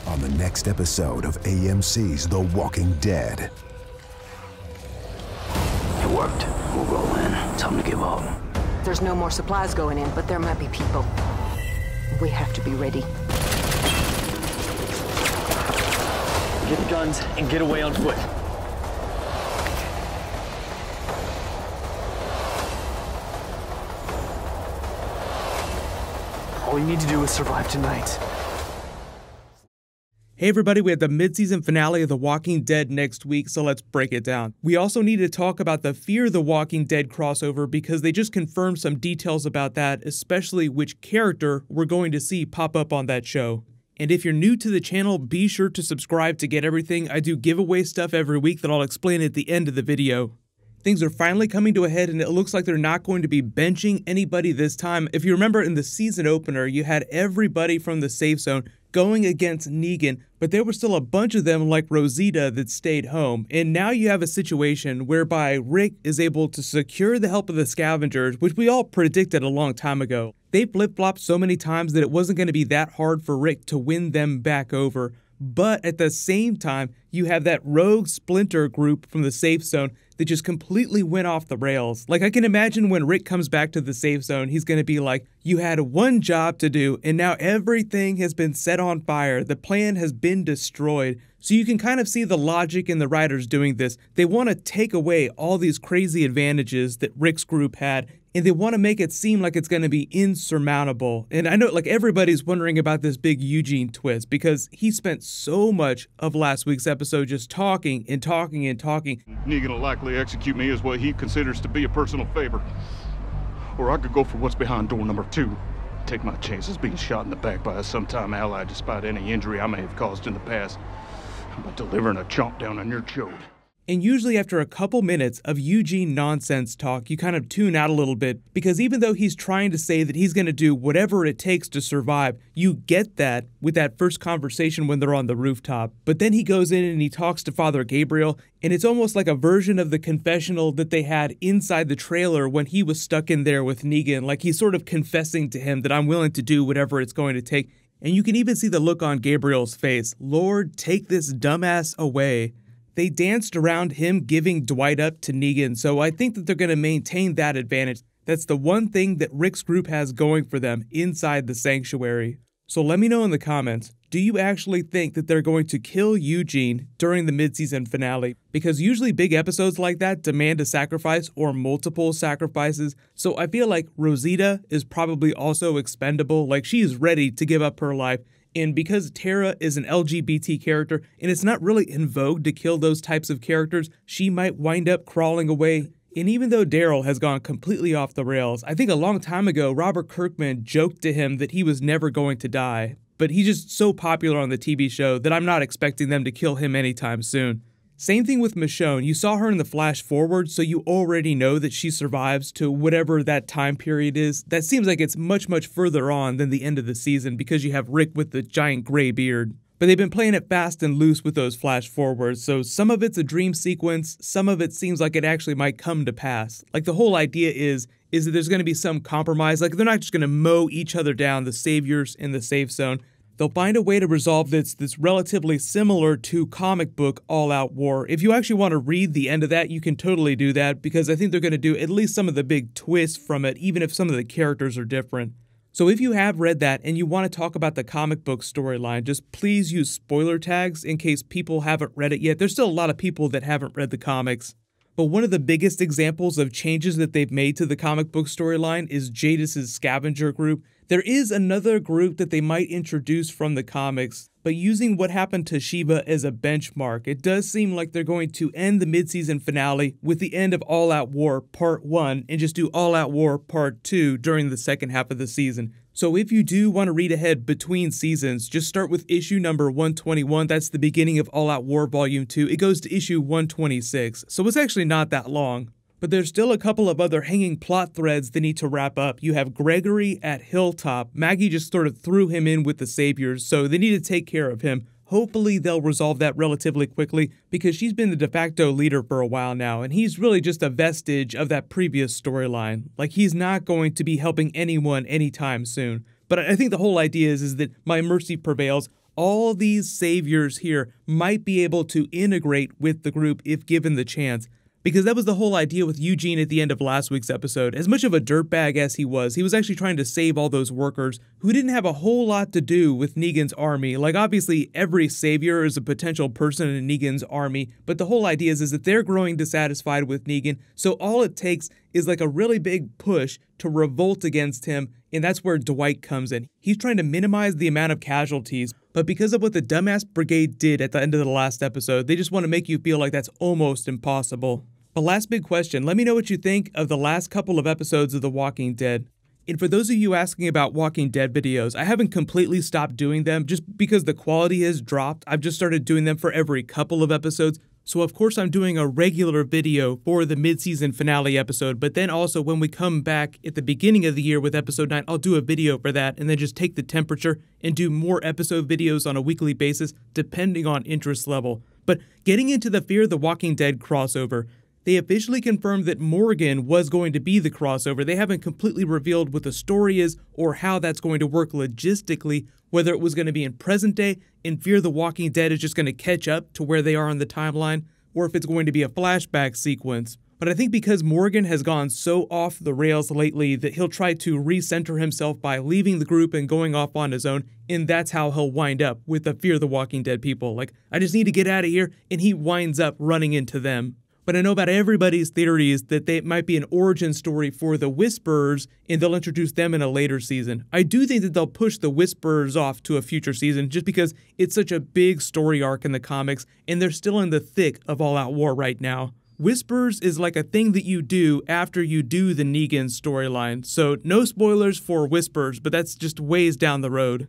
on the next episode of AMC's The Walking Dead. It worked. We'll roll in. Time to give up. There's no more supplies going in, but there might be people. We have to be ready. Get the guns and get away on foot. All you need to do is survive tonight. Hey everybody, we have the mid-season finale of The Walking Dead next week, so let's break it down. We also need to talk about the Fear the Walking Dead crossover because they just confirmed some details about that, especially which character we're going to see pop up on that show. And if you're new to the channel, be sure to subscribe to get everything. I do giveaway stuff every week that I'll explain at the end of the video. Things are finally coming to a head and it looks like they're not going to be benching anybody this time. If you remember in the season opener, you had everybody from the safe zone going against Negan, but there were still a bunch of them like Rosita that stayed home. And now you have a situation whereby Rick is able to secure the help of the scavengers, which we all predicted a long time ago. They flip-flopped so many times that it wasn't going to be that hard for Rick to win them back over. But at the same time, you have that rogue splinter group from the safe zone that just completely went off the rails. Like, I can imagine when Rick comes back to the safe zone, he's going to be like, you had one job to do, and now everything has been set on fire. The plan has been destroyed. So you can kind of see the logic in the writers doing this. They want to take away all these crazy advantages that Rick's group had, and they want to make it seem like it's going to be insurmountable. And I know like everybody's wondering about this big Eugene twist because he spent so much of last week's episode just talking and talking and talking. Negan will likely execute me as what he considers to be a personal favor. Or I could go for what's behind door number 2. Take my chances being shot in the back by a sometime ally despite any injury I may have caused in the past. But delivering a chomp down on your chode. And usually after a couple minutes of Eugene nonsense talk, you kind of tune out a little bit because even though he's trying to say that he's going to do whatever it takes to survive, you get that with that first conversation when they're on the rooftop. But then he goes in and he talks to Father Gabriel, and it's almost like a version of the confessional that they had inside the trailer when he was stuck in there with Negan. Like he's sort of confessing to him that I'm willing to do whatever it's going to take. And you can even see the look on Gabriel's face. Lord, take this dumbass away. They danced around him giving Dwight up to Negan, so I think that they're going to maintain that advantage. That's the one thing that Rick's group has going for them inside the sanctuary. So let me know in the comments, do you actually think that they're going to kill Eugene during the mid-season finale? Because usually big episodes like that demand a sacrifice or multiple sacrifices, so I feel like Rosita is probably also expendable, like she is ready to give up her life. And because Tara is an LGBT character, and it's not really in vogue to kill those types of characters, she might wind up crawling away. And even though Daryl has gone completely off the rails, I think a long time ago, Robert Kirkman joked to him that he was never going to die. But he's just so popular on the TV show that I'm not expecting them to kill him anytime soon. Same thing with Michonne. You saw her in the flash forward, so you already know that she survives to whatever that time period is. That seems like it's much, much further on than the end of the season because you have Rick with the giant gray beard. But they've been playing it fast and loose with those flash forwards, so some of it's a dream sequence, some of it seems like it actually might come to pass. Like the whole idea is that there's going to be some compromise, like they're not just going to mow each other down, the saviors in the safe zone. They'll find a way to resolve this that's relatively similar to comic book All Out War. If you actually want to read the end of that, you can totally do that because I think they're going to do at least some of the big twists from it, even if some of the characters are different. So if you have read that and you want to talk about the comic book storyline, just please use spoiler tags in case people haven't read it yet. There's still a lot of people that haven't read the comics. But one of the biggest examples of changes that they've made to the comic book storyline is Jadis' scavenger group. There is another group that they might introduce from the comics, but using what happened to Shiva as a benchmark, it does seem like they're going to end the mid-season finale with the end of All Out War Part 1 and just do All Out War Part 2 during the second half of the season. So if you do want to read ahead between seasons, just start with issue number 121. That's the beginning of All Out War Volume 2. It goes to issue 126, so it's actually not that long. But there's still a couple of other hanging plot threads they need to wrap up. You have Gregory at Hilltop. Maggie just sort of threw him in with the Saviors, so they need to take care of him. Hopefully they'll resolve that relatively quickly because she's been the de facto leader for a while now, and he's really just a vestige of that previous storyline. Like, he's not going to be helping anyone anytime soon. But I think the whole idea is that My Mercy prevails. all these saviors here might be able to integrate with the group if given the chance. Because that was the whole idea with Eugene at the end of last week's episode. As much of a dirtbag as he was actually trying to save all those workers who didn't have a whole lot to do with Negan's army. Like, obviously, every savior is a potential person in Negan's army, but the whole idea is that they're growing dissatisfied with Negan, so all it takes is like a really big push to revolt against him, and that's where Dwight comes in. He's trying to minimize the amount of casualties, but because of what the Dumbass Brigade did at the end of the last episode, they just want to make you feel like that's almost impossible. But last big question, let me know what you think of the last couple of episodes of The Walking Dead. And for those of you asking about Walking Dead videos, I haven't completely stopped doing them just because the quality has dropped. I've just started doing them for every couple of episodes. So of course I'm doing a regular video for the mid-season finale episode, but then also when we come back at the beginning of the year with episode 9, I'll do a video for that and then just take the temperature and do more episode videos on a weekly basis depending on interest level. But getting into the Fear the Walking Dead crossover, they officially confirmed that Morgan was going to be the crossover. They haven't completely revealed what the story is or how that's going to work logistically, whether it was going to be in present day and Fear the Walking Dead is just going to catch up to where they are on the timeline, or if it's going to be a flashback sequence. But I think because Morgan has gone so off the rails lately that he'll try to recenter himself by leaving the group and going off on his own, and that's how he'll wind up with the Fear the Walking Dead people. Like, I just need to get out of here, and he winds up running into them. But I know about everybody's theories that they might be an origin story for the Whisperers and they'll introduce them in a later season. I do think that they'll push the Whisperers off to a future season just because it's such a big story arc in the comics and they're still in the thick of all-out war right now. Whisperers is like a thing that you do after you do the Negan storyline, so no spoilers for Whisperers, but that's just ways down the road.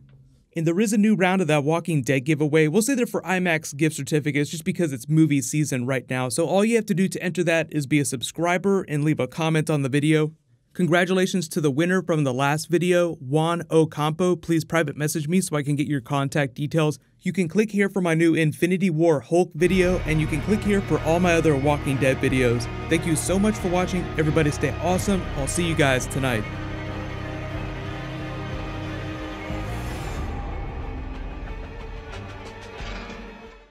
And there is a new round of that Walking Dead giveaway. We'll say they're for IMAX gift certificates just because it's movie season right now. So all you have to do to enter that is be a subscriber and leave a comment on the video. Congratulations to the winner from the last video, Juan Ocampo. Please private message me so I can get your contact details. You can click here for my new Infinity War Hulk video, and you can click here for all my other Walking Dead videos. Thank you so much for watching. Everybody stay awesome. I'll see you guys tonight.